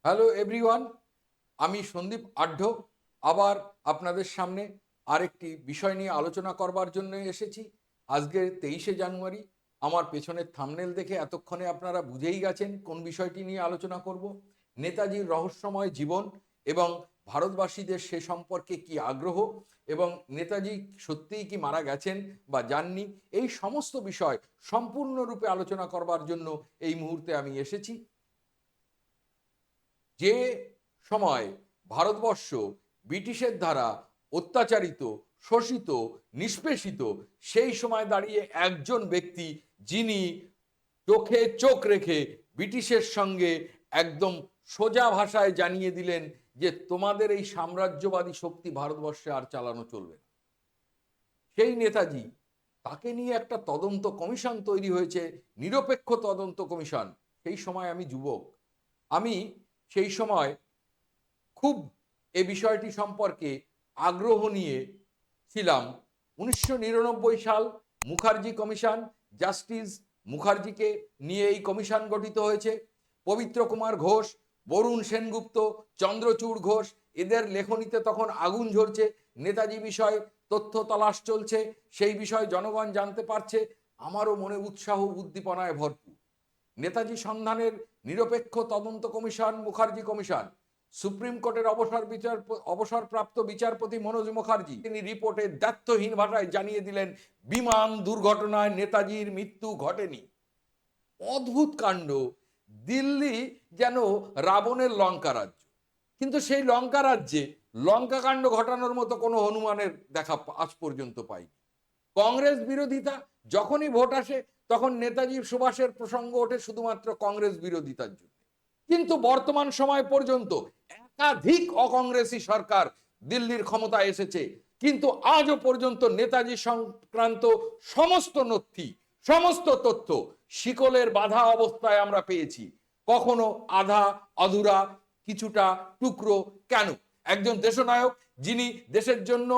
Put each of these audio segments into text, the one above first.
Hello everyone, আমি সন্দীপ আঢ্য আবার আপনাদের সামনে আরেকটি বিষয় নিয়ে আলোচনা করবার জন্য এসেছি। আজকে 23শে জানুয়ারি। আমার পেছনের থাম্বনেল দেখে এতক্ষণে আপনারা বুঝেই গেছেন কোন বিষয়টি নিয়ে আলোচনা করব। নেতাজির রহস্যময় জীবন এবং ভারতবাসীদের সে সম্পর্কে কি আগ্রহ, এবং নেতাজি সত্যিই কি মারা গেছেন বা যাননি, এই সমস্ত বিষয় সম্পূর্ণরূপে আলোচনা করবার জন্য এই মুহূর্তে আমি এসেছি। যে সময় ভারতবর্ষ ব্রিটিশের দ্বারা অত্যাচারিত, শোষিত, নিষ্পেষিত, সেই সময় দাঁড়িয়ে একজন ব্যক্তি যিনি চোখে চোখ রেখে ব্রিটিশের সঙ্গে একদম সোজা ভাষায় জানিয়ে দিলেন যে তোমাদের এই সাম্রাজ্যবাদী শক্তি ভারতবর্ষে আর চালানো চলবে না, সেই নেতাজি, তাকে নিয়ে একটা তদন্ত কমিশন তৈরি হয়েছে, নিরপেক্ষ তদন্ত কমিশন। সেই সময় আমি যুবক, আমি সেই সময় খুব এ বিষয়টি সম্পর্কে আগ্রহ নিয়ে ছিলাম। 1999 সাল মুখার্জি কমিশন, জাস্টিস মুখার্জিকে নিয়ে এই কমিশন গঠিত হয়েছে। পবিত্র কুমার ঘোষ, বরুণ সেনগুপ্ত, চন্দ্রচূড় ঘোষ, এদের লেখনীতে তখন আগুন ঝরছে, নেতাজি বিষয়ে তথ্য তালাশ চলছে, সেই বিষয়ে জনগণ জানতে পারছে। আমারও মনে উৎসাহ উদ্দীপনায় ভরপুর। নেতাজি সন্ধানের নিরপেক্ষ তদন্ত কমিশন মুখার্জি কমিশন। সুপ্রিম কোর্টের অবসরপ্রাপ্ত বিচারপতি মনোজ মুখার্জি তিনি রিপোর্টে দ্ব্যর্থহীন ভাষায় জানিয়ে দিলেন বিমান দুর্ঘটনায় নেতাজির মৃত্যু ঘটেনি। অদ্ভুত কাণ্ড। দিল্লি যেন রাবণের লঙ্কা রাজ্য, কিন্তু সেই লঙ্কা রাজ্যে লঙ্কা কাণ্ড ঘটানোর মতো কোনো হনুমানের দেখা আজ পর্যন্ত পাইনি। কংগ্রেস বিরোধিতা, যখনই ভোট আসে তখন নেতাজি সুভাষের প্রসঙ্গ ওঠে শুধুমাত্র কংগ্রেস বিরোধিতার জন্য। কিন্তু বর্তমান সময় পর্যন্ত একাধিক অকংগ্রেসী সরকার দিল্লির ক্ষমতায় এসেছে, কিন্তু আজও পর্যন্ত নেতাজি সংক্রান্ত সমস্ত নথি, সমস্ত তথ্য শিকলের বাধা অবস্থায় আমরা পেয়েছি। কখনো আধা অধুরা, কিছুটা টুকরো। কেন? একজন দেশনায়ক যিনি দেশের জন্য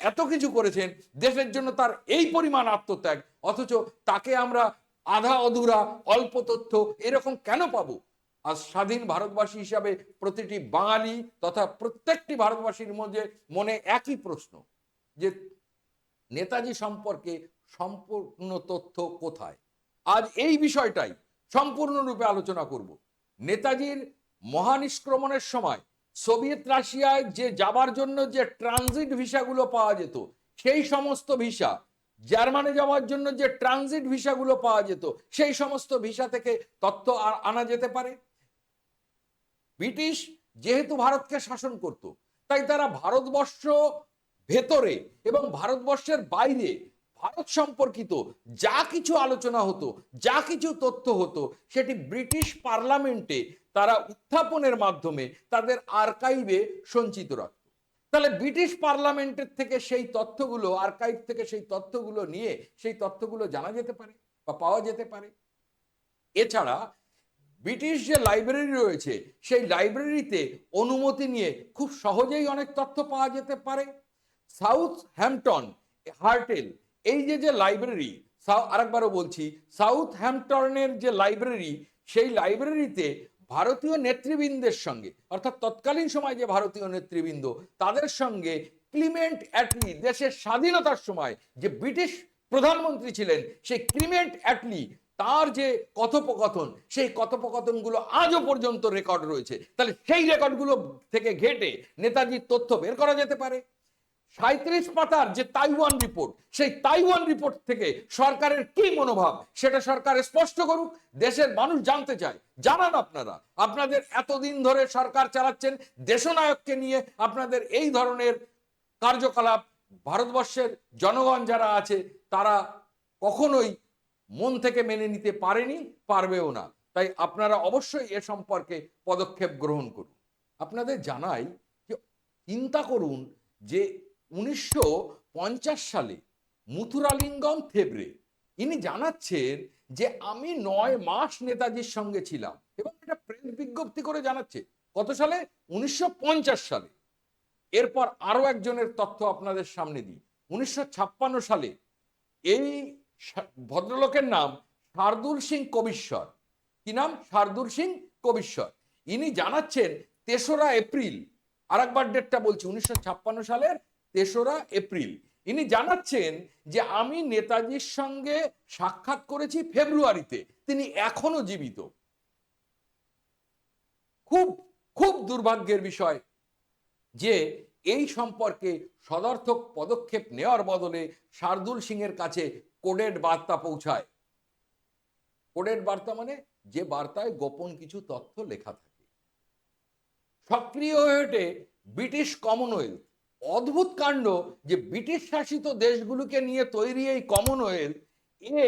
এত কিছু করেছেন, দেশের জন্য তার এই পরিমাণ আত্মত্যাগ, অথচ তাকে আমরা আধা অধুরা, অল্প তথ্য এরকম কেন পাবো? আজ স্বাধীন ভারতবাসী হিসাবে প্রতিটি বাঙালি তথা প্রত্যেকটি ভারতবাসীর মধ্যে মনে একই প্রশ্ন যে নেতাজি সম্পর্কে সম্পূর্ণ তথ্য কোথায়? আজ এই বিষয়টাই সম্পূর্ণরূপে আলোচনা করব। নেতাজির মহানিষ্ক্রমণের সময় সোভিয়েত রাশিয়ায় যে যাবার জন্য যে ট্রানজিট ভিসাগুলো পাওয়া যেত, সেই সমস্ত ভিসা, জার্মানি যাওয়ার জন্য যে ট্রানজিট ভিসাগুলো পাওয়া যেত, সেই সমস্ত ভিসা থেকে তথ্য আনা যেতে পারে। ব্রিটিশ যেহেতু ভারতকে শাসন করত, তাই তারা ভারতবর্ষ ভেতরে এবং ভারতবর্ষের বাইরে ভারত সম্পর্কিত যা কিছু আলোচনা হতো, যা কিছু তথ্য হতো, সেটি ব্রিটিশ পার্লামেন্টে তারা উত্থাপনের মাধ্যমে তাদের আর্কাইভে সঞ্চিত রাখত। তাহলে ব্রিটিশ পার্লামেন্টের থেকে সেই তথ্যগুলো, আর্কাইভ থেকে সেই তথ্যগুলো নিয়ে সেই তথ্যগুলো জানা যেতে পারে বা পাওয়া যেতে পারে। এছাড়া ব্রিটিশ যে লাইব্রেরি রয়েছে, সেই লাইব্রেরিতে অনুমতি নিয়ে খুব সহজেই অনেক তথ্য পাওয়া যেতে পারে। সাউথ হ্যাম্পটন হার্টেল, এই যে যে লাইব্রেরি, আরেকবারও বলছি, সাউথ হ্যাম্পটনের যে লাইব্রেরি, সেই লাইব্রেরিতে ভারতীয় নেতৃবৃন্দের সঙ্গে, অর্থাৎ তৎকালীন সময় যে ভারতীয় নেতৃবৃন্দ, তাদের সঙ্গে ক্লিমেন্ট অ্যাটলি, দেশের স্বাধীনতার সময় যে ব্রিটিশ প্রধানমন্ত্রী ছিলেন, সেই ক্লিমেন্ট অ্যাটলি, তার যে কথোপকথন, সেই কথোপকথনগুলো আজও পর্যন্ত রেকর্ড রয়েছে। তাহলে সেই রেকর্ডগুলো থেকে ঘেটে নেতাজির তথ্য বের করা যেতে পারে। 37 পাতার যে তাইওয়ান রিপোর্ট, সেই তাইওয়ান রিপোর্ট থেকে সরকারের কি মনোভাব সেটা সরকার স্পষ্ট করুক, দেশের মানুষ জানতে চায়। জানান আপনারা, আপনাদের এতদিন ধরে সরকার চালাচ্ছেন, দেশনায়ককে নিয়ে আপনাদের এই ধরনের কার্যকলাপ ভারতবর্ষের জনগণ যারা আছে তারা কখনোই মন থেকে মেনে নিতে পারেনি, পারবেও না। তাই আপনারা অবশ্যই এ সম্পর্কে পদক্ষেপ গ্রহণ করুন। আপনাদের জানাই যে, চিন্তা করুন যে 1950 সালে মুথুরালিঙ্গম থেবড়ে ইনি জানাচ্ছেন যে আমি 9 মাস নেতাজির সঙ্গে ছিলাম, এবং এটা প্রেস বিজ্ঞপ্তি করে জানাচ্ছে। কত সালে? 1950 সালে। এরপর আরো একজনের তথ্য আপনাদের সামনে দিই। 1956 সালে এই ভদ্রলোকের নাম শার্দুল সিং কবিশ্বর। কি নাম? শার্দুল সিং কবিশ্বর। ইনি জানাচ্ছেন ৩রা এপ্রিল, আরেকবার ডেটটা বলছি, ১৯৫৬ সালের ৩রা এপ্রিল, ইনি জানাচ্ছেন যে আমি নেতাজির সঙ্গে সাক্ষাৎ করেছি ফেব্রুয়ারিতে, তিনি এখনো জীবিত। খুব খুব দুর্ভাগ্যের বিষয় যে এই সম্পর্কে সদর্থক পদক্ষেপ নেওয়ার বদলে শার্দুল সিংয়ের কাছে কোডেড বার্তা পৌঁছায়। কোডেড বার্তা মানে যে বার্তায় গোপন কিছু তথ্য লেখা থাকে। সক্রিয় হয়ে ওঠে ব্রিটিশ কমনওয়েলথ। অদ্ভুত কাণ্ড যে ব্রিটিশ শাসিত দেশগুলোকে নিয়ে তৈরি এই কমনওয়েলথ, এ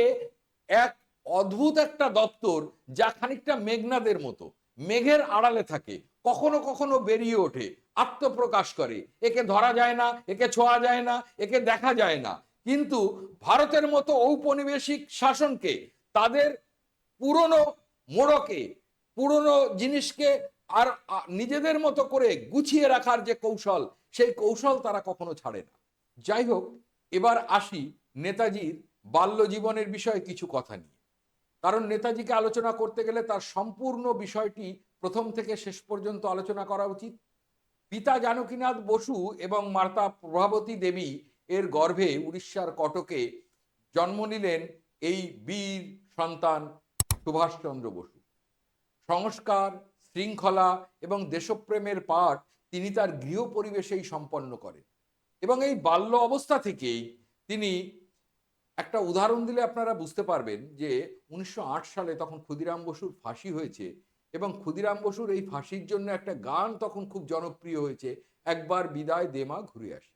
এক অদ্ভুত একটা দপ্তর যা খানিকটা মেঘনাদের মতো, মেঘের আড়ালে থাকে, কখনো কখনো বেরিয়ে ওঠে, আত্মপ্রকাশ করে। একে ধরা যায় না, একে ছোঁয়া যায় না, একে দেখা যায় না, কিন্তু ভারতের মতো ঔপনিবেশিক শাসনকে, তাদের পুরনো মোড়কে, পুরনো জিনিসকে আর নিজেদের মতো করে গুছিয়ে রাখার যে কৌশল, সেই কৌশল তারা কখনো ছাড়ে না। যাই হোক, এবার আসি নেতাজির বাল্য জীবনের বিষয়ে কিছু কথা নিয়ে। কারণ নেতাজিকে আলোচনা করতে গেলে তার সম্পূর্ণ বিষয়টি প্রথম থেকে শেষ পর্যন্ত আলোচনা করা উচিত। পিতা জানকীনাথ বসু এবং মাতা প্রভাবতী দেবী এর গর্ভে উড়িষ্যার কটকে জন্ম নিলেন এই বীর সন্তান সুভাষচন্দ্র বসু। সংস্কার, শৃঙ্খলা এবং দেশপ্রেমের পাঠ তিনি তার গৃহ পরিবেশেই সম্পন্ন করেন। এবং এই বাল্য অবস্থা থেকেই তিনি, একটা উদাহরণ দিলে আপনারা বুঝতে পারবেন যে ১৯০৮ সালে তখন ক্ষুদিরাম বসুর ফাঁসি হয়েছে, এবং ক্ষুদিরাম বসুর এই ফাঁসির জন্য একটা গান তখন খুব জনপ্রিয় হয়েছে, একবার বিদায় দে মা ঘুরে আসি।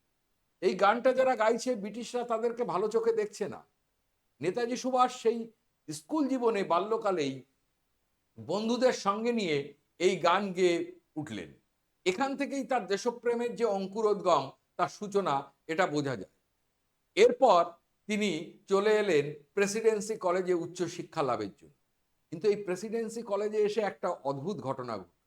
এই গানটা যারা গাইছে, ব্রিটিশরা তাদেরকে ভালো চোখে দেখছে না। নেতাজি সুভাষ সেই স্কুল জীবনে বাল্যকালেই বন্ধুদের সঙ্গে নিয়ে এই গান গেয়ে উঠলেন। এখান থেকেই তার দেশপ্রেমের যে অঙ্কুরোদ্গম, তার সূচনা, এটা বোঝা যায়। এরপর তিনি চলে এলেন প্রেসিডেন্সি কলেজে উচ্চশিক্ষা লাভের জন্য। কিন্তু এই প্রেসিডেন্সি কলেজে এসে একটা অদ্ভুত ঘটনা ঘটল।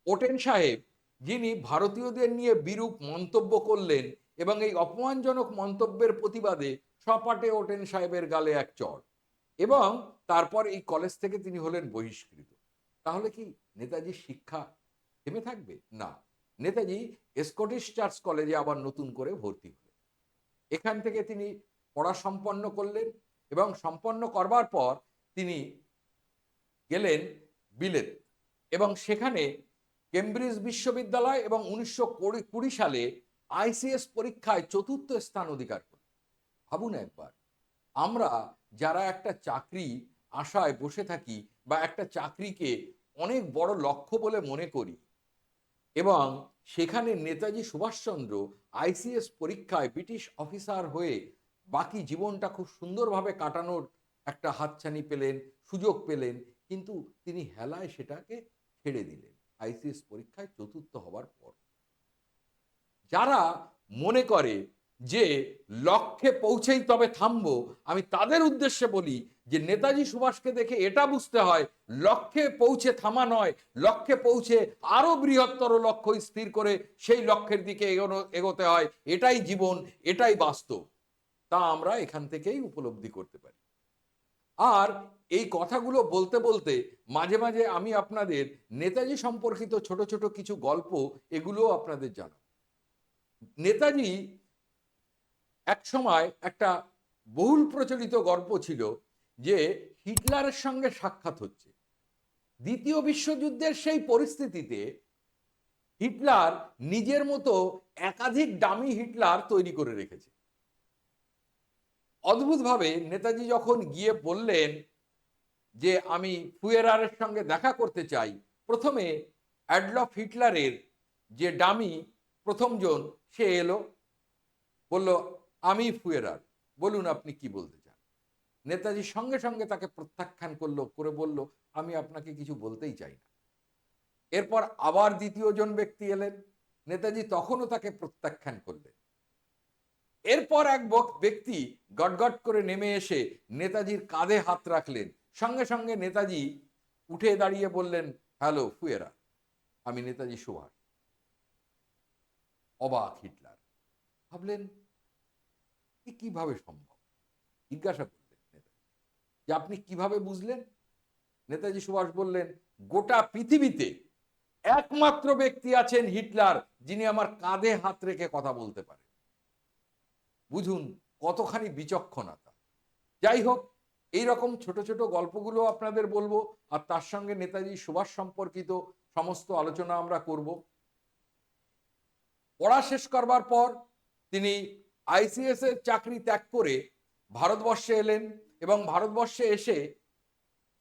ওটেন সাহেব, যিনি ভারতীয়দের নিয়ে বিরূপ মন্তব্য করলেন, এবং এই অপমানজনক মন্তব্যের প্রতিবাদে সপাটে ওটেন সাহেবের গালে এক চড়, এবং তারপর এই কলেজ থেকে তিনি হলেন বহিষ্কৃত। তাহলে কি নেতাজির শিক্ষা থেমে থাকবে? না, নেতাজি স্কটিশ চার্চ কলেজে আবার নতুন করে ভর্তি হলেন। এখান থেকে তিনি পড়া সম্পন্ন করলেন, এবং সম্পন্ন করবার পর তিনি গেলেন বিলেত, এবং সেখানে কেমব্রিজ বিশ্ববিদ্যালয়, এবং ১৯২০ সালে আইসিএস পরীক্ষায় ৪র্থ স্থান অধিকার করলেন। ভাবুন একবার, আমরা যারা একটা চাকরি আশায় বসে থাকি, বা একটা চাকরিকে অনেক বড় লক্ষ্য বলে মনে করি, এবং সেখানে নেতাজি সুভাষচন্দ্র আইসিএস পরীক্ষায় ব্রিটিশ অফিসার হয়ে বাকি জীবনটা খুব সুন্দরভাবে কাটানোর একটা হাতছানি পেলেন, সুযোগ পেলেন, কিন্তু তিনি হেলায় সেটাকে ছেড়ে দিলেন আইসিএস পরীক্ষায় ৪র্থ হবার পর। যারা মনে করে যে লক্ষ্যে পৌঁছেই তবে থামবো, আমি তাদের উদ্দেশ্যে বলি যে নেতাজি সুভাষকে দেখে এটা বুঝতে হয়, লক্ষ্যে পৌঁছে থামা নয়, লক্ষ্যে পৌঁছে আরো বৃহত্তর লক্ষ্য স্থির করে সেই লক্ষ্যের দিকে এগোতে হয়। এটাই জীবন, এটাই বাস্তব। তা আমরা এখান থেকেই উপলব্ধি করতে পারি। আর এই কথাগুলো বলতে বলতে মাঝে মাঝে আমি আপনাদের নেতাজি সম্পর্কিত ছোট ছোট কিছু গল্প, এগুলোও আপনাদের জানাবো। নেতাজি এক সময় একটা বহুল প্রচলিত গল্প ছিল যে হিটলারের সঙ্গে সাক্ষাৎ হচ্ছে। দ্বিতীয় বিশ্বযুদ্ধের সেই পরিস্থিতিতে হিটলার নিজের মতো একাধিক ডামি হিটলার তৈরি করে রেখেছে। অদ্ভুতভাবে নেতাজি যখন গিয়ে বললেন যে আমি ফুয়েরারের সঙ্গে দেখা করতে চাই, প্রথমে অ্যাডলফ হিটলারের যে ডামি প্রথমজন, সে এলো, বলল আমি ফুয়েরার, বলুন আপনি কি বলতে চান। নেতাজি সঙ্গে সঙ্গে তাকে প্রত্যাখ্যান করে বলল আমি আপনাকে কিছু বলতেই চাই না। এরপর আবার দ্বিতীয় জন ব্যক্তি এলেন, নেতাজি তখনও তাকে প্রত্যাখ্যান করলেন। এরপর এক ব্যক্তি গটগট করে নেমে এসে নেতাজির কাঁধে হাত রাখলেন, সঙ্গে সঙ্গে নেতাজি উঠে দাঁড়িয়ে বললেন, হ্যালো ফুয়েরা, আমি নেতাজি সুভাষ। অবাক হিটলার, ভাবলেন কিভাবে সম্ভব, জিজ্ঞাসা করলেন নেতাজি যে আপনি কিভাবে বুঝলেন। নেতাজি সুভাষ বললেন, গোটা পৃথিবীতে একমাত্র ব্যক্তি আছেন হিটলার, যিনি আমার কাঁধে হাত রেখে কথা বলতে পারেন। বুঝুন কতখানি বিচক্ষণতা। যাই হোক, এইরকম ছোট ছোট গল্পগুলো আপনাদের বলবো, আর তার সঙ্গে নেতাজি সুভাষ সম্পর্কিত সমস্ত আলোচনা আমরা করব। পড়া শেষ করবার পর তিনি আইসিএস এর চাকরি ত্যাগ করে ভারতবর্ষে এলেন, এবং ভারতবর্ষে এসে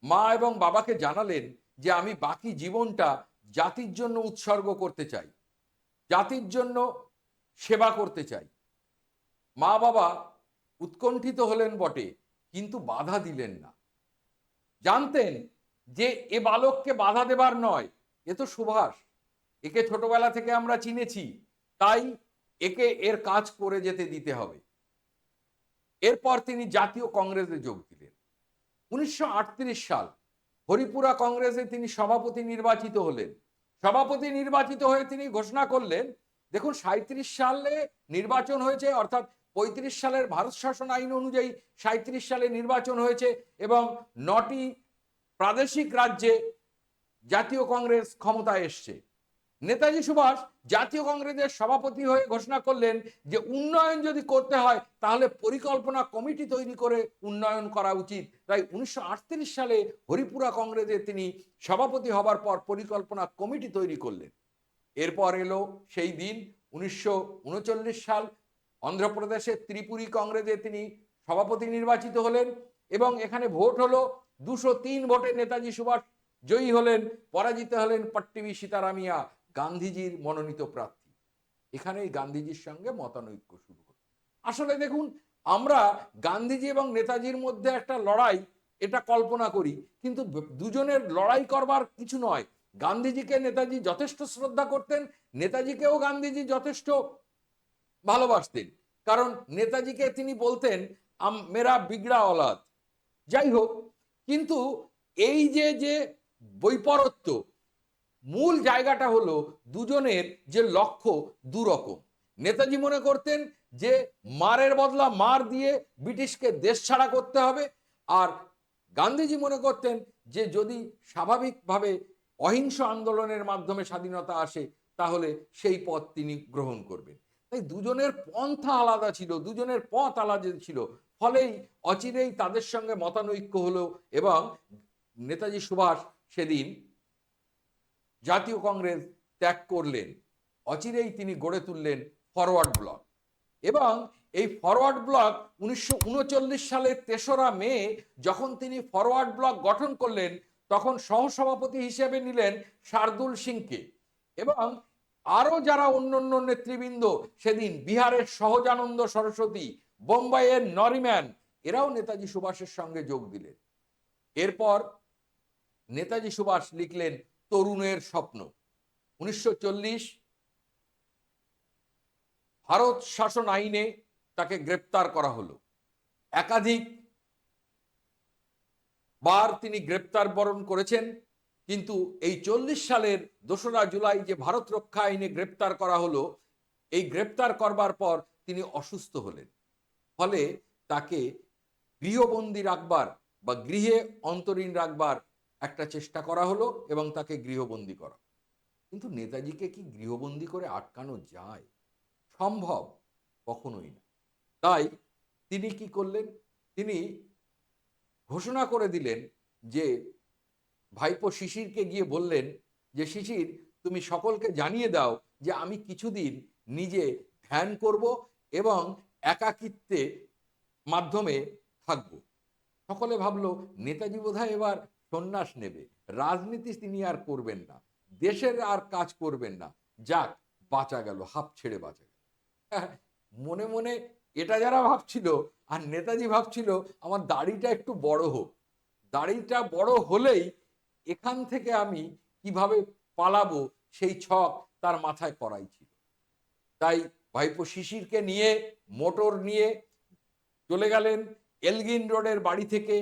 মা এবং বাবাকে জানালেন যে আমি বাকি জীবনটা জাতির জন্য উৎসর্গ করতে চাই, জাতির জন্য সেবা করতে চাই। মা বাবা উৎকণ্ঠিত হলেন বটে, কিন্তু বাধা দিলেন না। জানতেন যে এ বালককে বাধা দেবার নয়, এ তো সুভাষ, একে ছোটবেলা থেকে আমরা চিনেছি, তাই একে এর কাজ করে যেতে দিতে হবে। এরপর তিনি জাতীয় কংগ্রেসে যোগ দিলেন। 1938 সাল হরিপুরা কংগ্রেসে তিনি সভাপতি নির্বাচিত হলেন। সভাপতি নির্বাচিত হয়ে তিনি ঘোষণা করলেন, দেখুন 37 সালে নির্বাচন হয়েছে, অর্থাৎ 35 সালের ভারত শাসন আইন অনুযায়ী 37 সালে নির্বাচন হয়েছে, এবং 9টি প্রাদেশিক রাজ্যে জাতীয় কংগ্রেস ক্ষমতায় এসছে। নেতাজি সুভাষ জাতীয় কংগ্রেসের সভাপতি হয়ে ঘোষণা করলেন যে উন্নয়ন যদি করতে হয় তাহলে পরিকল্পনা কমিটি তৈরি করে উন্নয়ন করা উচিত। তাই 1938 সালে হরিপুরা কংগ্রেসে তিনি সভাপতি হবার পর পরিকল্পনা কমিটি তৈরি করলেন। এরপর এলো সেই দিন 1939 সাল, অন্ধ্রপ্রদেশের ত্রিপুরী কংগ্রেসে তিনি সভাপতি নির্বাচিত হলেন, এবং এখানে ভোট হলো 203 ভোটে নেতাজি সুভাষ জয়ী হলেন, পরাজিত হলেন পট্টিবি সীতারামিয়া, গান্ধীজির মনোনীত প্রার্থী। এখানেই গান্ধীজির সঙ্গে মতানৈক্য শুরু হলো। আসলে দেখুন, আমরা গান্ধীজি এবং নেতাজির মধ্যে একটা লড়াই এটা কল্পনা করি, কিন্তু দুজনের লড়াই করবার কিছু নয়। গান্ধীজিকে নেতাজি যথেষ্ট শ্রদ্ধা করতেন, নেতাজিকেও গান্ধীজি যথেষ্ট ভালোবাসতেন, কারণ নেতাজিকে তিনি বলতেন মেরা বিগড়া औलाद। যাই হোক, কিন্তু এই যে যে বৈপরত্য, মূল জায়গাটা হলো দুজনের যে লক্ষ্য দুরকম। নেতাজি মনে করতেন যে মারের বদলা মার দিয়ে ব্রিটিশকে দেশ ছাড়া করতে হবে, আর গান্ধীজি মনে করতেন যে যদি স্বাভাবিকভাবে অহিংস আন্দোলনের মাধ্যমে স্বাধীনতা আসে তাহলে সেই পথ তিনি গ্রহণ করবেন। তাই দুজনের পন্থা আলাদা ছিল, দুজনের পথ আলাদা ছিল, ফলেই অচিরেই তাদের সঙ্গে মতানৈক্য হলো, এবং নেতাজি সুভাষ সেদিন জাতীয় কংগ্রেস ত্যাগ করলেন। অচিরেই তিনি গড়ে তুললেন ফরওয়ার্ড ব্লক, এবং এই ফরওয়ার্ড ব্লক 1939 সালের 3রা মে যখন তিনি ফরওয়ার্ড ব্লক গঠন করলেন, তখন সহসভাপতি হিসেবে নিলেন শার্দুল সিংকে, এবং আরো যারা অন্যান্য নেতৃবৃন্দ সেদিন বিহারের সহজানন্দ সরস্বতী, বোম্বাইয়ের নরিম্যান, এরাও নেতাজি সুভাষের সঙ্গে যোগ দিলেন। এরপর নেতাজি সুভাষ লিখলেন তরুণের স্বপ্ন। 1940 ভারত শাসন আইনে তাকে গ্রেপ্তার করা হলো। একাধিক বার তিনি গ্রেপ্তার বরণ করেছেন, কিন্তু এই 40 সালের 2রা জুলাই যে ভারত রক্ষা আইনে গ্রেপ্তার করা হলো, এই গ্রেপ্তার করবার পর তিনি অসুস্থ হলেন, ফলে তাকে গৃহবন্দী রাখবার বা গৃহে অন্তরীণ রাখবার একটা চেষ্টা করা হলো, এবং তাকে গৃহবন্দী করা। কিন্তু নেতাজিকে কি গৃহবন্দী করে আটকানো যায়? সম্ভব? কখনোই না। তাই তিনি কি করলেন? তিনি ঘোষণা করে দিলেন যে ভাইপো শিশিরকে গিয়ে বললেন যে শিশির, তুমি সকলকে জানিয়ে দাও যে আমি কিছুদিন নিজে ধ্যান করব এবং একাকিত্বে মাধ্যমে থাকব। সকলে ভাবলো নেতাজি বোধহয় এবার সন্ন্যাস নেবে, রাজনীতি তিনি আর করবেন না, দেশের আর কাজ করবেন না। যাক, বাঁচা গেল, হাঁপ ছেড়ে বাঁচা গেল। মনে মনে এটা যারা ভাবছিল, আর নেতাজি ভাবছিল আমার দাড়িটা একটু বড় হোক, দাড়িটা বড় হলেই এখান থেকে আমি কিভাবে পালাবো সেই ছক তার মাথায় করাই ছিল। তাই ভাইপো শিশিরকে নিয়ে মোটর নিয়ে চলে গেলেন এলগিন রোডের বাড়ি থেকে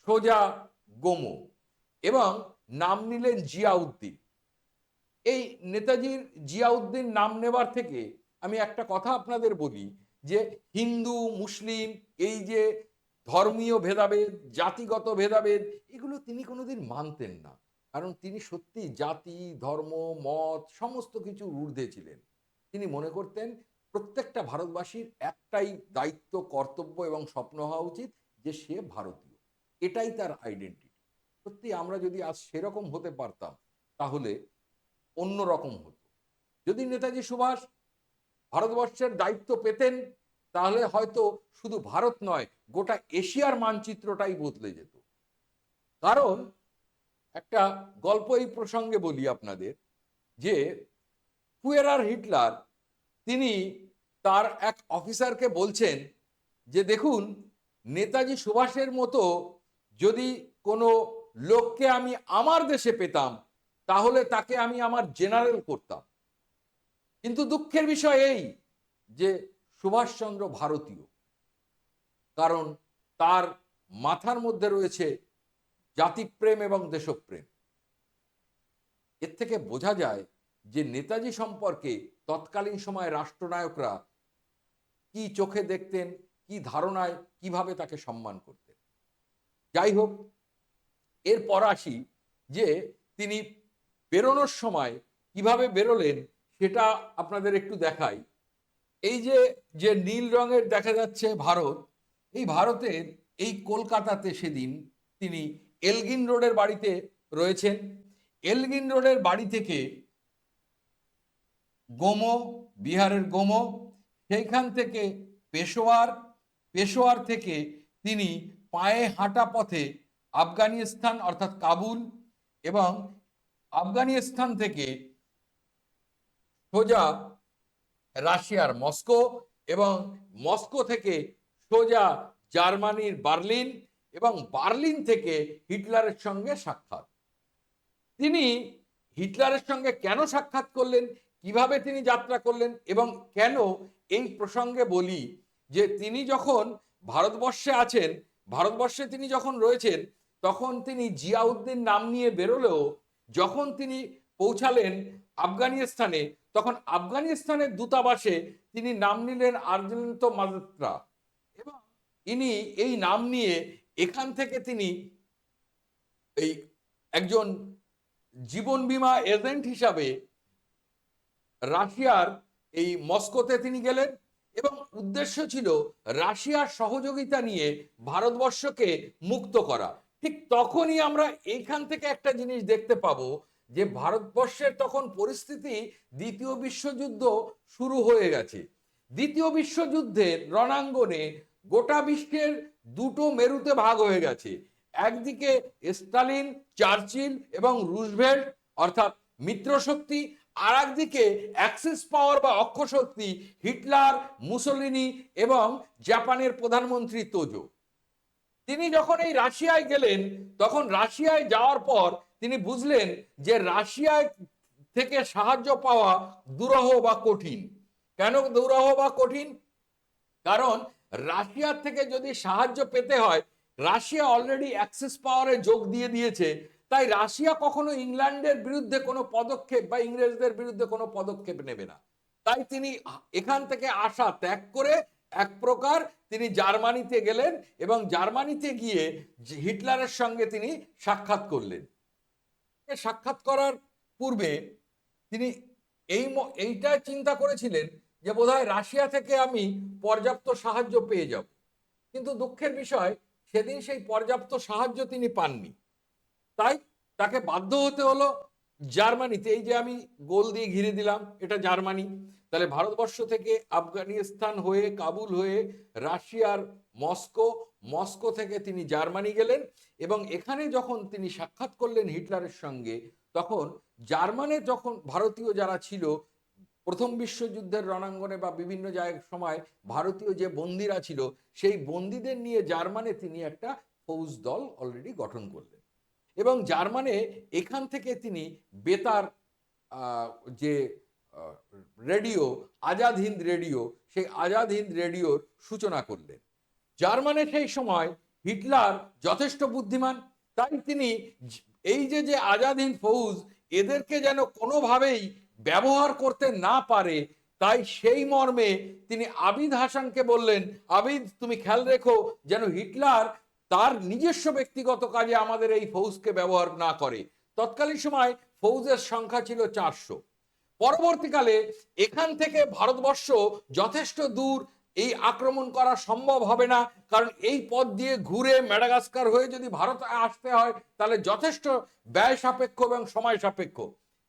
সোজা গোমো, এবং নাম নিলেন জিয়াউদ্দিন। এই নেতাজির জিয়াউদ্দিন নাম নেবার থেকে আমি একটা কথা আপনাদের বলি, যে হিন্দু মুসলিম এই যে ধর্মীয় ভেদাভেদ, জাতিগত ভেদাভেদ, এগুলো তিনি কোনোদিন মানতেন না। কারণ তিনি সত্যি জাতি, ধর্ম, মত সমস্ত কিছুর ঊর্ধ্বে ছিলেন। তিনি মনে করতেন প্রত্যেকটা ভারতবাসীর একটাই দায়িত্ব, কর্তব্য এবং স্বপ্ন হওয়া উচিত যে সে ভারতীয়। এটাই তার আইডেন্টিটি। সত্যি আমরা যদি আজ সেরকম হতে পারতাম তাহলে অন্যরকম হতো। যদি নেতাজি সুভাষ ভারতবর্ষের দায়িত্ব পেতেন তাহলে হয়তো শুধু ভারত নয়, গোটা এশিয়ার মানচিত্রটাই বদলে যেত। কারণ একটা গল্প এই প্রসঙ্গে বলি আপনাদের, যে ফুয়েরার হিটলার তিনি তার এক অফিসারকে বলছেন যে দেখুন, নেতাজি সুভাষের মতো যদি কোনো লোককে আমি আমার দেশে পেতাম তাহলে তাকে আমি আমার জেনারেল করতাম। কিন্তু দুঃখের বিষয় এই যে সুভাষচন্দ্র ভারতীয়, কারণ তার মাথার মধ্যে রয়েছে জাতিপ্রেম এবং দেশপ্রেম। এর থেকে বোঝা যায় যে নেতাজি সম্পর্কে তৎকালীন সময়ে রাষ্ট্রনায়করা কি চোখে দেখতেন, কি ধারণায়, কিভাবে তাকে সম্মান করতেন। যাই হোক, এরপর আসি যে তিনি বেরোনোর সময় কিভাবে বেরোলেন সেটা আপনাদের একটু দেখাই। এই যে যে নীল রঙের দেখা যাচ্ছে ভারত, এই ভারতের এই কলকাতাতে সেদিন তিনি এলগিন রোডের বাড়িতে রয়েছেন। এলগিন রোডের বাড়ি থেকে গোমো, বিহারের গোমো, সেইখান থেকে পেশোয়ার, পেশোয়ার থেকে তিনি পায়ে হাঁটা পথে আফগানিস্তান অর্থাৎ কাবুল, এবং আফগানিস্তান থেকে সোজা রাশিয়ার মস্কো, এবং মস্কো থেকে সোজা জার্মানির বার্লিন, এবং বার্লিন থেকে হিটলারের সঙ্গে সাক্ষাৎ। তিনি হিটলারের সঙ্গে কেন সাক্ষাৎ করলেন, কিভাবে তিনি যাত্রা করলেন, এবং কেন এই প্রসঙ্গে বলি যে তিনি যখন ভারতবর্ষে আছেন, ভারতবর্ষে তিনি যখন রয়েছেন তখন তিনি জিয়াউদ্দিন নাম নিয়ে বেরোলেও যখন তিনি পৌঁছালেন আফগানিস্তানে তখন আফগানিস্তানের দূতাবাসে তিনি নাম নিলেন আর্জেন্তো মালত্রা, এবং ইনি এই নাম নিয়ে এখান থেকে তিনি এই একজন জীবন বীমা এজেন্ট হিসাবে রাশিয়ার এই মস্কোতে তিনি গেলেন, এবং উদ্দেশ্য ছিল রাশিয়ার সহযোগিতা নিয়ে ভারতবর্ষকে মুক্ত করা। ঠিক তখনই আমরা এইখান থেকে একটা জিনিস দেখতে পাবো যে ভারতবর্ষের তখন পরিস্থিতি দ্বিতীয় বিশ্বযুদ্ধ শুরু হয়ে গেছে। দ্বিতীয় বিশ্বযুদ্ধের রণাঙ্গনে গোটা বিশ্বের দুটো মেরুতে ভাগ হয়ে গেছে। একদিকে স্টালিন, চার্চিল এবং রুজভেল্ট অর্থাৎ মিত্রশক্তি, আর একদিকে অ্যাক্সিস পাওয়ার বা অক্ষশক্তি হিটলার, মুসোলিনি এবং জাপানের প্রধানমন্ত্রী তোজো। তিনি যখন এই রাশিয়ায় গেলেন তখন রাশিয়ায় যাওয়ার পর তিনি বুঝলেন যে রাশিয়ায় থেকে সাহায্য পাওয়া দুরূহ বা কঠিন। কেন দুরূহ বা কঠিন? কারণ রাশিয়ার থেকে যদি সাহায্য পেতে হয়, রাশিয়া অলরেডি অ্যাক্সিস পাওয়ারে যোগ দিয়ে দিয়েছে, তাই রাশিয়া কখনো ইংল্যান্ডের বিরুদ্ধে কোনো পদক্ষেপ বা ইংরেজদের বিরুদ্ধে কোনো পদক্ষেপ নেবে না। তাই তিনি এখান থেকে আশা ত্যাগ করে এক প্রকার তিনি জার্মানিতে গেলেন, এবং জার্মানিতে গিয়ে হিটলারের সঙ্গে তিনি সাক্ষাৎ করলেন। সাক্ষাৎ করার পূর্বে তিনি এইটা চিন্তা করেছিলেন যে বোধহয় রাশিয়া থেকে আমি পর্যাপ্ত সাহায্য পেয়ে যাব, কিন্তু দুঃখের বিষয় সেদিন সেই পর্যাপ্ত সাহায্য তিনি পাননি। তাই তাকে বাধ্য হতে হলো জার্মানিতে, এই যে আমি গোল দিয়ে ঘিরে দিলাম এটা জার্মানি, তাহলে ভারতবর্ষ থেকে আফগানিস্তান হয়ে কাবুল হয়ে রাশিয়ার মস্কো, মস্কো থেকে তিনি জার্মানি গেলেন, এবং এখানে যখন তিনি সাক্ষাৎ করলেন হিটলারের সঙ্গে তখন জার্মানে যখন ভারতীয় যারা ছিল প্রথম বিশ্বযুদ্ধের রণাঙ্গনে বা বিভিন্ন জায়গার সময় ভারতীয় যে বন্দিরা ছিল সেই বন্দীদের নিয়ে জার্মানে তিনি একটা ফৌজ দল অলরেডি গঠন করলেন, এবং জার্মানে এখান থেকে তিনি বেতার যে রেডিও আজাদ হিন্দ রেডিও, সেই আজাদ হিন্দ রেডিওর সূচনা করলেন। জার্মানে সেই সময় হিটলার যথেষ্ট বুদ্ধিমান, তাই তিনি এই যে যে আজাদ হিন্দ ফৌজ এদেরকে যেন কোনোভাবেই ব্যবহার করতে না পারে, তাই সেই মর্মে তিনি আবিদ হাসানকে বললেন, আবিদ তুমি খেয়াল রেখো যেন হিটলার তার নিজস্ব ব্যক্তিগত কাজে আমাদের এই ফৌজকে ব্যবহার না করে। তৎকালীন সময় ফৌজের সংখ্যা ছিল 400। পরবর্তীকালে এখান থেকে ভারতবর্ষ যথেষ্ট দূর এই আক্রমণ করা সম্ভব হবে না, কারণ এই পথ দিয়ে ঘুরে ম্যাডাগাস্কার হয়ে যদি ভারতে আসতে হয় তাহলে যথেষ্ট ব্যয় সাপেক্ষ এবং সময় সাপেক্ষ।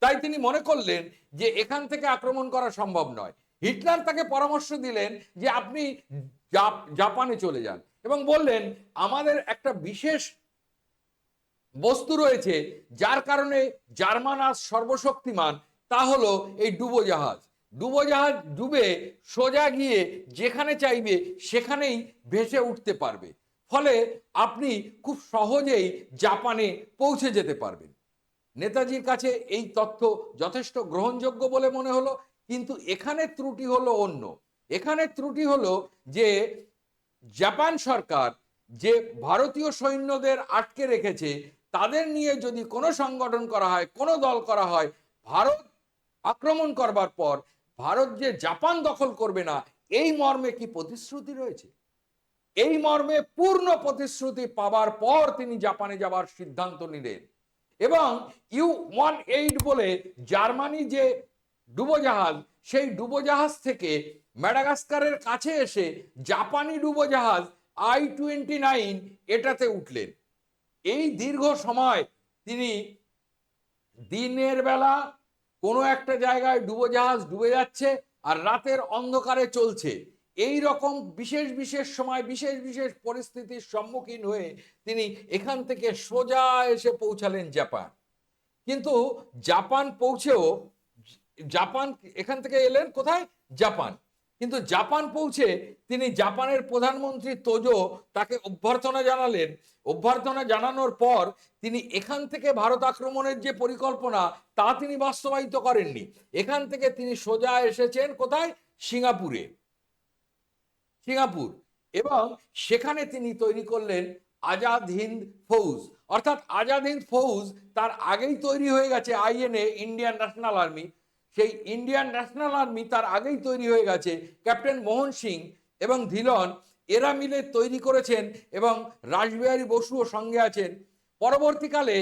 তাই তিনি মনে করলেন যে এখান থেকে আক্রমণ করা সম্ভব নয়। হিটলার তাকে পরামর্শ দিলেন যে আপনি জাপানে চলে যান এবং বললেন আমাদের একটা বিশেষ বস্তু রয়েছে যার কারণে জার্মান আজ সর্বশক্তিমান, তা হলো এই ডুবোজাহাজ। ডুবোজাহাজ ডুবে সোজা গিয়ে যেখানে চাইবে সেখানেই ভেসে উঠতে পারবে, ফলে আপনি খুব সহজেই জাপানে পৌঁছে যেতে পারবেন। নেতাজির কাছে এই তথ্য যথেষ্ট গ্রহণযোগ্য বলে মনে হলো, কিন্তু এখানে ত্রুটি হলো অন্য। এখানে ত্রুটি হলো যে জাপান সরকার যে ভারতীয় সৈন্যদের আটকে রেখেছে তাদের নিয়ে যদি কোনো সংগঠন করা হয়, কোনো দল করা হয়, ভারত আক্রমণ করবার পর ভারত যে জাপান দখল করবে না, এই মর্মে কি প্রতিশ্রুতি রয়েছে? এই মর্মে পূর্ণ প্রতিশ্রুতি পাবার পর তিনি জাপানে যাবার সিদ্ধান্ত নিলেন এবং ইউ-18 বলে জার্মানি যে ডুবোজাহাজ, সেই ডুবোজাহাজ থেকে ম্যাডাগাস্কারের কাছে এসে জাপানি ডুবোজাহাজ I-29 এটাতে উঠলেন। এই দীর্ঘ সময় তিনি দিনের বেলা কোনো একটা জায়গায় ডুবোজাহাজ ডুবে যাচ্ছে আর রাতের অন্ধকারে চলছে, এই রকম বিশেষ বিশেষ সময় বিশেষ বিশেষ পরিস্থিতির সম্মুখীন হয়ে তিনি এখান থেকে সোজা এসে পৌঁছালেন জাপান। কিন্তু জাপান পৌঁছেও জাপান এখান থেকে এলেন কোথায়? জাপান। কিন্তু জাপান পৌঁছে তিনি জাপানের প্রধানমন্ত্রী তোজো তাকে অভ্যর্থনা জানালেন। অভ্যর্থনা জানানোর পর তিনি এখান থেকে ভারত আক্রমণের যে পরিকল্পনা তা তিনি বাস্তবায়িত করেননি। এখান থেকে তিনি সোজা এসেছেন কোথায়? সিঙ্গাপুরে। সিঙ্গাপুর, এবং সেখানে তিনি তৈরি করলেন আজাদ হিন্দ ফৌজ। অর্থাৎ আজাদ হিন্দ ফৌজ তার আগেই তৈরি হয়ে গেছে, INA ইন্ডিয়ান ন্যাশনাল আর্মি। সেই ইন্ডিয়ান ন্যাশনাল আর্মি তার আগেই তৈরি হয়ে গেছে। ক্যাপ্টেন মোহন সিং এবং ধিলন এরা মিলে তৈরি করেছেন এবং রাসবিহারী বসুও সঙ্গে আছেন। পরবর্তীকালে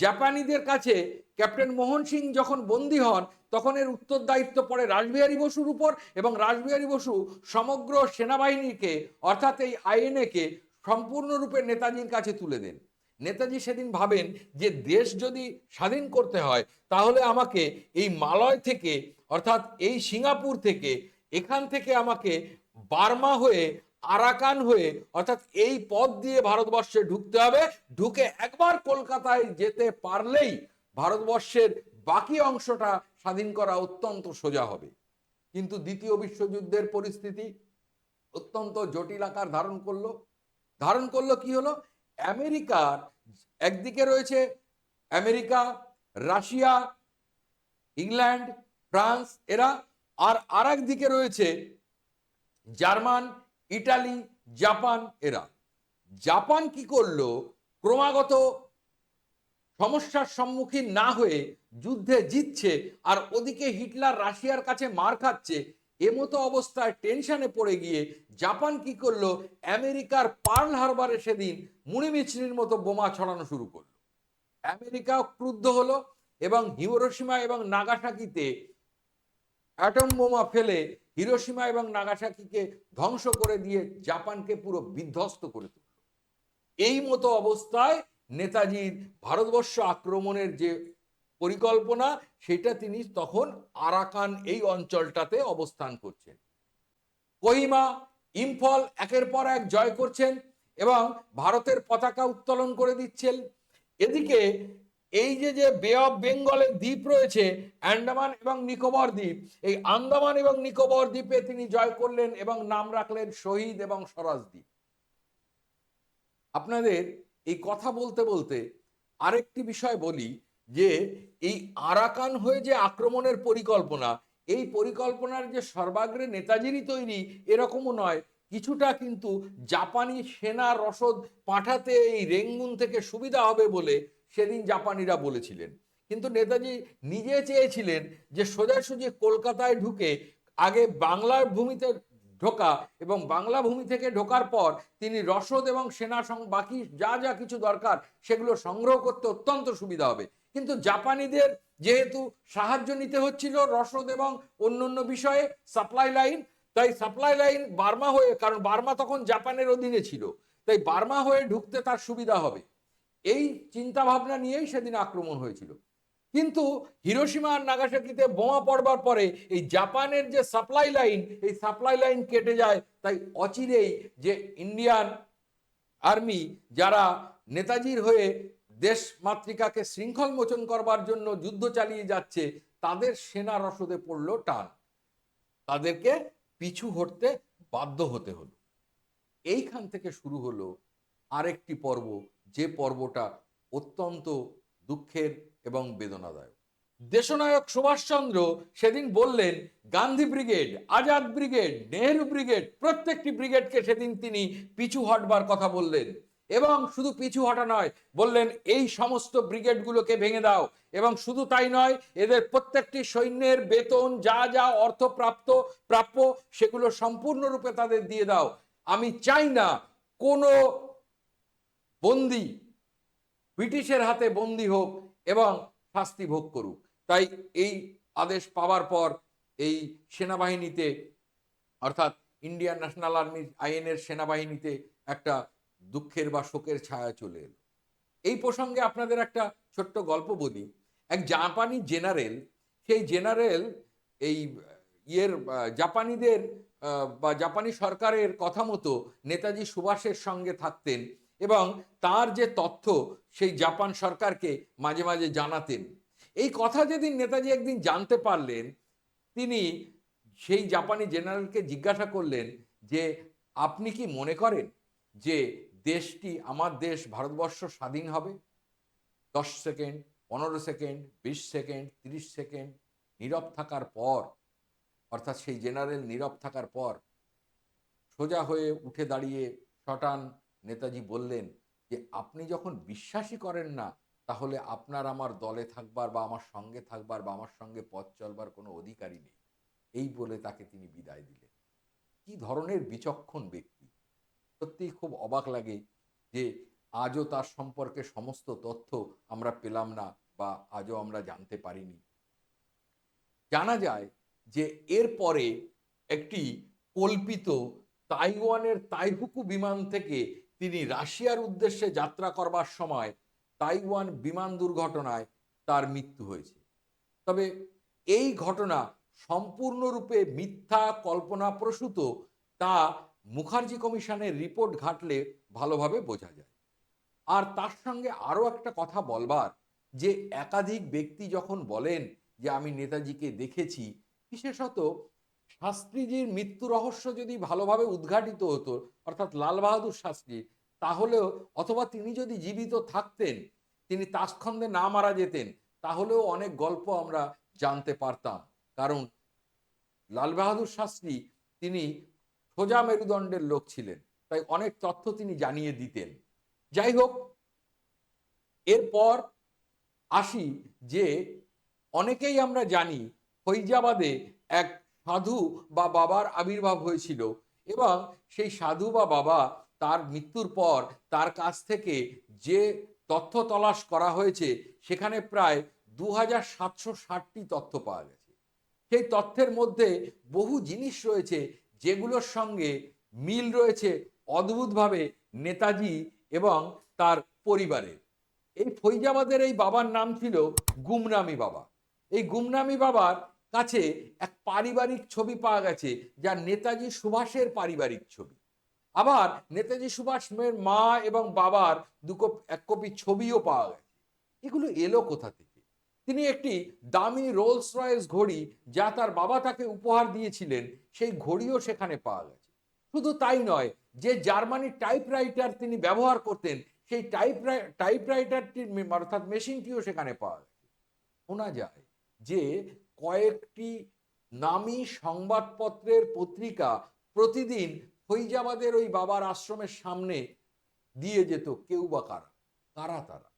জাপানিদের কাছে ক্যাপ্টেন মোহন সিং যখন বন্দী হন তখন এর উত্তরদায়িত্ব পড়ে রাসবিহারী বসুর উপর, এবং রাসবিহারী বসু সমগ্র সেনাবাহিনীকে অর্থাৎ এই INA কে সম্পূর্ণরূপে নেতাজির কাছে তুলে দেন। নেতাজি সেদিন ভাবেন যে দেশ যদি স্বাধীন করতে হয় তাহলে আমাকে এই মালয় থেকে অর্থাৎ এই সিঙ্গাপুর থেকে এখান থেকে আমাকে বার্মা হয়ে আরাকান হয়ে অর্থাৎ এই পথ দিয়ে ভারতবর্ষে ঢুকতে হবে। ঢুকে একবার কলকাতায় যেতে পারলেই ভারতবর্ষের বাকি অংশটা স্বাধীন করা অত্যন্ত সোজা হবে। কিন্তু দ্বিতীয় বিশ্বযুদ্ধের পরিস্থিতি অত্যন্ত জটিল আকার ধারণ করলো। কি হলো? আমেরিকার একদিকে রয়েছে আমেরিকা, রাশিয়া, ইংল্যান্ড, ফ্রান্স এরা, আর আরেক দিকে রয়েছে জার্মান, ইটালি, জাপান এরা। জাপান কি করলো? ক্রমাগত সমস্যার সম্মুখীন না হয়ে যুদ্ধে জিতছে, আর ওদিকে হিটলার রাশিয়ার কাছে মার খাচ্ছে। এমতো অবস্থায় টেনশনে পড়ে গিয়ে জাপান কি করলো? আমেরিকার পার্ল হারবারে সেদিন মুড়ি মিছরির মতো বোমা ছড়ানো শুরু করলো। আমেরিকা ক্রুদ্ধ হলো এবং হিরোশিমা এবং নাগাসাকিতে অ্যাটম বোমা ফেলে হিরোশিমা এবং নাগাসাকিকে ধ্বংস করে দিয়ে জাপানকে পুরো বিধ্বস্ত করে তুলল। এই মতো অবস্থায় নেতাজির ভারতবর্ষ আক্রমণের যে পরিকল্পনা সেটা তিনি তখন আরাকান এই অঞ্চলটাতে অবস্থান করছেন। কোহিমা, ইম্ফল একের পর এক জয় করছেন এবং ভারতের পতাকা উত্তোলন করে দিচ্ছেন। এদিকে এই যে বে অফ বেঙ্গলের দ্বীপ রয়েছে, আন্দামান এবং নিকোবর দ্বীপ, এই আন্দামান এবং নিকোবর দ্বীপে তিনি জয় করলেন এবং নাম রাখলেন শহীদ এবং স্বরাজ দ্বীপ। আপনাদের এই কথা বলতে বলতে আরেকটি বিষয় বলি যে এই আরাকান হয়ে যে আক্রমণের পরিকল্পনা, এই পরিকল্পনার যে সর্বাগ্রে নেতাজিরই তৈরি এরকমও নয়, কিছুটা কিন্তু জাপানি সেনা রসদ পাঠাতে এই রেঙ্গুন থেকে সুবিধা হবে বলে সেদিন জাপানিরা বলেছিলেন। কিন্তু নেতাজি নিজে চেয়েছিলেন যে সোজাসুজি কলকাতায় ঢুকে আগে বাংলার ভূমিতে ঢোকা, এবং বাংলা ভূমি থেকে ঢোকার পর তিনি রসদ এবং সেনা বাকি যা যা কিছু দরকার সেগুলো সংগ্রহ করতে অত্যন্ত সুবিধা হবে। কিন্তু জাপানিদের যেহেতু সাহায্য নিতে হচ্ছিল রসদ এবং অন্যান্য বিষয়ে, সাপ্লাই লাইন, তাই সাপ্লাই লাইন বার্মা হয়ে, কারণ বার্মা তখন জাপানের অধীনে ছিল, তাই বার্মা হয়ে ঢুকতে তার সুবিধা হবে, এই চিন্তা ভাবনা নিয়েই সেদিন আক্রমণ হয়েছিল। কিন্তু হিরোশিমা আর নাগাসাকিতে বোমা পড়বার পরে এই জাপানের যে সাপ্লাই লাইন, এই সাপ্লাই লাইন কেটে যায়। তাই অচিরেই যে ইন্ডিয়ান আর্মি যারা নেতাজির হয়ে দেশ মাতৃকাকে শৃঙ্খল মোচন করবার জন্য যুদ্ধ চালিয়ে যাচ্ছে, তাদের সেনা রসদে পড়ল টান, তাদেরকে পিছু হটতে বাধ্য হতে হলো। এইখান থেকে শুরু হলো আরেকটি পর্ব, যে পর্বটা অত্যন্ত দুঃখের এবং বেদনাদায়ক। দেশনায়ক সুভাষচন্দ্র সেদিন বললেন, Gandhi brigade, Azad brigade, Nehru brigade, প্রত্যেকটি ব্রিগেডকে সেদিন তিনি পিছু হটবার কথা বললেন। এবং শুধু পিছু হটা নয়, বললেন এই সমস্ত ব্রিগেডগুলোকে ভেঙে দাও, এবং শুধু তাই নয়, এদের প্রত্যেকটি সৈন্যের বেতন যা যা অর্থ প্রাপ্য সেগুলো সম্পূর্ণরূপে তাদের দিয়ে দাও। আমি চাই না কোনো বন্দী ব্রিটিশের হাতে বন্দী হোক এবং শাস্তি ভোগ করুক। তাই এই আদেশ পাওয়ার পর এই সেনাবাহিনীতে, অর্থাৎ ইন্ডিয়ান ন্যাশনাল আর্মি আইএনএর সেনাবাহিনীতে একটা দুঃখের বা শোকের ছায়া চলে এলো। এই প্রসঙ্গে আপনাদের একটা ছোট্ট গল্প বলি। এক জাপানি জেনারেল, সেই জেনারেল এই জাপানিদের বা জাপানি সরকারের কথা মতো নেতাজি সুভাষের সঙ্গে থাকতেন এবং তার যে তথ্য সেই জাপান সরকারকে মাঝে মাঝে জানাতেন। এই কথা যেদিন নেতাজি একদিন জানতে পারলেন, তিনি সেই জাপানি জেনারেলকে জিজ্ঞাসা করলেন যে আপনি কি মনে করেন যে দেশটি, আমার দেশ ভারতবর্ষ স্বাধীন হবে? 10 সেকেন্ড, 15 সেকেন্ড, 20 সেকেন্ড, 30 সেকেন্ড নীরব থাকার পর, অর্থাৎ সেই জেনারেল নীরব থাকার পর সোজা হয়ে উঠে দাঁড়িয়ে শটান নেতাজি বললেন যে আপনি যখন বিশ্বাসই করেন না, তাহলে আপনার আমার দলে থাকবার বা আমার সঙ্গে থাকবার বা আমার সঙ্গে পথ চলবার কোনো অধিকারই নেই। এই বলে তাকে তিনি বিদায় দিলেন। কি ধরনের বিচক্ষণ ব্যক্তি! সত্যিই খুব অবাক লাগে যে আজও তার সম্পর্কে সমস্ত তথ্য আমরা পেলাম না বা আজও আমরা জানতে পারিনি। জানা যায় যে এরপরে একটি কল্পিত তাইওয়ানের তাইহুকু বিমান থেকে তিনি রাশিয়ার উদ্দেশ্যে যাত্রা করবার সময় তাইওয়ান বিমান দুর্ঘটনায় তার মৃত্যু হয়েছে। তবে এই ঘটনা সম্পূর্ণরূপে মিথ্যা কল্পনাপ্রসূত, তা মুখার্জি কমিশনের রিপোর্ট ঘাটলে ভালোভাবে বোঝা যায়। আর তার সঙ্গে আরও একটা কথা বলবার, যে একাধিক ব্যক্তি যখন বলেন যে আমি নেতাজিকে দেখেছি, বিশেষত শাস্ত্রীজির মৃত্যু রহস্য যদি ভালোভাবে উদ্ঘাটিত হতো, অর্থাৎ লাল বাহাদুর শাস্ত্রী, তাহলেও, অথবা তিনি যদি জীবিত থাকতেন, তিনি তাসখন্দে না মারা যেতেন, তাহলেও অনেক গল্প আমরা জানতে পারতাম। কারণ লাল বাহাদুর শাস্ত্রী তিনি সোজা মেরুদণ্ডের লোক ছিলেন, তাই অনেক তথ্য তিনি জানিয়ে দিতেন। যাই হোক, এরপর আসি যে অনেকেই আমরা জানি ফৈজাবাদে এক সাধু বা বাবার আবির্ভাব হয়েছিল, এবং সেই সাধু বা বাবা তার মৃত্যুর পর তার কাছ থেকে যে তথ্য তলাশ করা হয়েছে, সেখানে প্রায় 2760টি তথ্য পাওয়া গেছে। সেই তথ্যের মধ্যে বহু জিনিস রয়েছে যেগুলোর সঙ্গে মিল রয়েছে অদ্ভুতভাবে নেতাজি এবং তার পরিবারের। এই ফৈজাবাদের এই বাবার নাম ছিল গুমনামি বাবা। এই গুমনামি বাবার কাছে এক পারিবারিক ছবি পাওয়া গেছে, যা নেতাজি সুভাষের পারিবারিক ছবি। আবার নেতাজি সুভাষের মা এবং বাবার এক কপি ছবিও পাওয়া গেছে। এগুলো এলো কোথা থেকে? তিনি একটি দামি রোলস রয়েস ঘড়ি, যা তার বাবা তাকে উপহার দিয়েছিলেন, সেই ঘড়িও সেখানে পাওয়া গেছে। শুধু তাই নয়, যে জার্মানির টাইপরাইটার তিনি ব্যবহার করতেন, সেই টাইপরাইটারটির অর্থাৎ মেশিনটিও সেখানে পাওয়া গেছে। শোনা যায় যে কয়েকটি নামী সংবাদপত্রের পত্রিকা প্রতিদিন ফৈজাবাদের ওই বাবার আশ্রমের সামনে দিয়ে যেত কেউ বা কারা কারা তারা।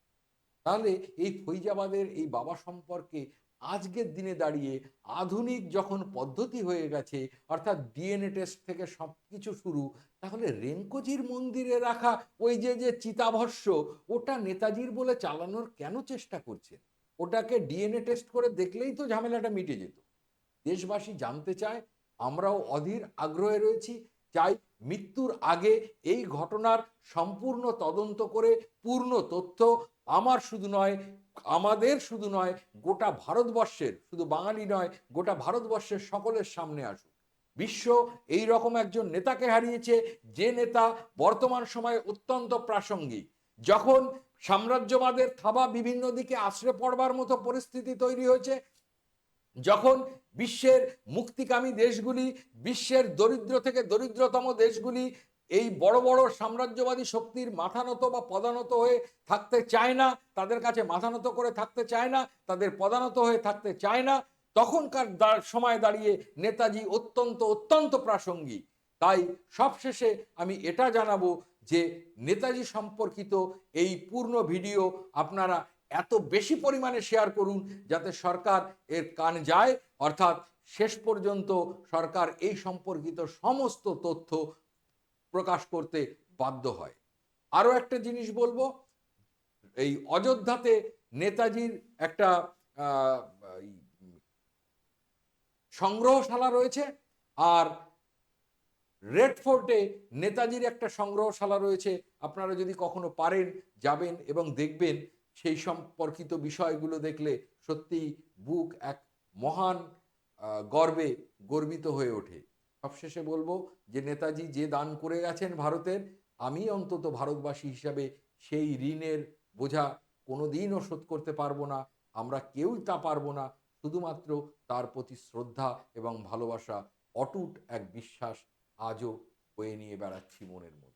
তাহলে এই ফৈজাবাদের এই বাবা সম্পর্কে আজকের দিনে দাঁড়িয়ে আধুনিক যখন পদ্ধতি হয়ে গেছে, অর্থাৎ ডিএনএ টেস্ট থেকে সবকিছু শুরু, তাহলে রেঙ্কোজির মন্দিরে রাখা ওই যে চিতাভস্য, ওটা নেতাজির বলে চালানোর কেন চেষ্টা করছে? ওটাকে ডিএনএ টেস্ট করে দেখলেই তো ঝামেলাটা মিটে যেত। দেশবাসী জানতে চায়, আমরাও অধীর আগ্রহে রয়েছি, চাই মৃত্যুর আগে এই ঘটনার সম্পূর্ণ তদন্ত করে পূর্ণ তথ্য আমার শুধু নয়, আমাদের শুধু নয়, গোটা ভারতবর্ষের, শুধু বাঙালি নয়, গোটা ভারতবর্ষের সকলের সামনে আসুক। বিশ্ব এই রকম একজন নেতাকে হারিয়েছে, যে নেতা বর্তমান সময়ে অত্যন্ত প্রাসঙ্গিক। যখন সাম্রাজ্যবাদের থাবা বিভিন্ন দিকে আশ্রে পড়বার মতো পরিস্থিতি তৈরি হয়েছে, যখন বিশ্বের মুক্তিকামী দেশগুলি, বিশ্বের দরিদ্র থেকে দরিদ্রতম দেশগুলি এই বড় বড় সাম্রাজ্যবাদী শক্তির মাথা নত বা পদানত হয়ে থাকতে চায় না, তাদের কাছে মাথা নত করে থাকতে চায় না, তাদের পদানত হয়ে থাকতে চায় না, তখনকার সময় দাঁড়িয়ে নেতাজি অত্যন্ত অত্যন্ত প্রাসঙ্গিক। তাই সবশেষে আমি এটা জানাবো যে নেতাজি সম্পর্কিত এই পূর্ণ ভিডিও আপনারা এত বেশি পরিমাণে শেয়ার করুন যাতে সরকার এর কান যায়, অর্থাৎ শেষ পর্যন্ত সরকার এই সম্পর্কিত সমস্ত তথ্য প্রকাশ করতে বাধ্য হয়। আরও একটা জিনিস বলবো, এই অযোধ্যাতে নেতাজির একটা আহ, এই সংগ্রহশালা রয়েছে, আর রেড ফোর্টে নেতাজির একটা সংগ্রহশালা রয়েছে। আপনারা যদি কখনো পারেন যাবেন এবং দেখবেন, সেই সম্পর্কিত বিষয়গুলো দেখলে সত্যিই বুক এক মহান গর্বে গর্বিত হয়ে ওঠে। সবশেষে বলবো যে নেতাজি যে দান করে গেছেন ভারতের, আমি অন্তত ভারতবাসী হিসাবে সেই ঋণের বোঝা কোনোদিনও শোধ করতে পারবো না, আমরা কেউই তা পারবো না। শুধুমাত্র তার প্রতি শ্রদ্ধা এবং ভালোবাসা, অটুট এক বিশ্বাস আজও বয়ে নিয়ে বেড়াচ্ছি মনের মধ্যে।